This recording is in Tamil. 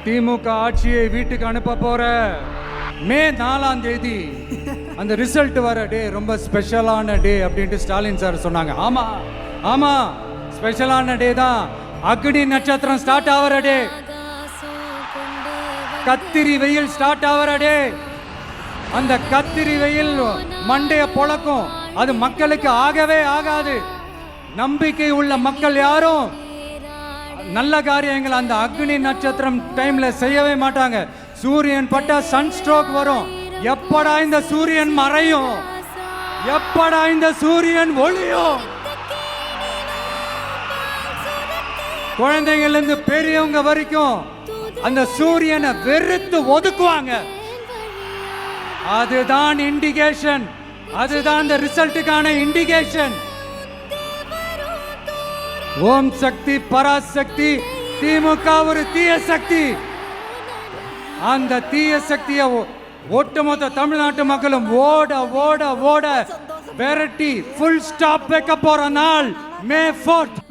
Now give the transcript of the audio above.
திமுக ஆட்சியை வீட்டுக்கு அனுப்ப போற மே 4ஆம் தேதி அந்த ரிசல்ட் வர டே ரொம்ப ஸ்பெஷலான டே அப்படின்ட்டு ஸ்டாலின் சார் சொன்னாங்க. ஆமா ஆமா, ஸ்பெஷலான டே தான். அக்னி நட்சத்திரம் ஸ்டார்ட் ஆகிற டே, கத்திரி வெயில் ஸ்டார்ட் ஆகிற டே. அந்த கத்திரி வெயில் மண்டைய பொளக்கும். அது மக்களுக்கு ஆகவே ஆகாது. நம்பிக்கை உள்ள மக்கள் யாரும் நல்ல காரியங்கள் அந்த அக்னி நட்சத்திரம் டைம்ல செய்யவே மாட்டாங்க. சூரியன் பட்டா சன் ஸ்ட்ரோக் வரும். எப்படா இந்த சூரியன் மறையும், எப்படா இந்த சூரியன் ஒளியும். குழந்தைங்கள்ல இருந்து பெரியவங்க வரைக்கும் அந்த சூரியனை வெறுத்து ஒதுக்குவாங்க. அதுதான் இண்டிகேஷன், அதுதான் அந்த ரிசல்ட்டுக்கான இண்டிகேஷன். ஓம் சக்தி பராசக்தி, திமுக ஒரு தீய சக்தி. அந்த தீய சக்தியை ஒட்டுமொத்த தமிழ்நாட்டு மக்களும் ஓட ஓட ஓட விரட்டி ஃபுல் ஸ்டாப் வைக்க போற நாள் மே 4th.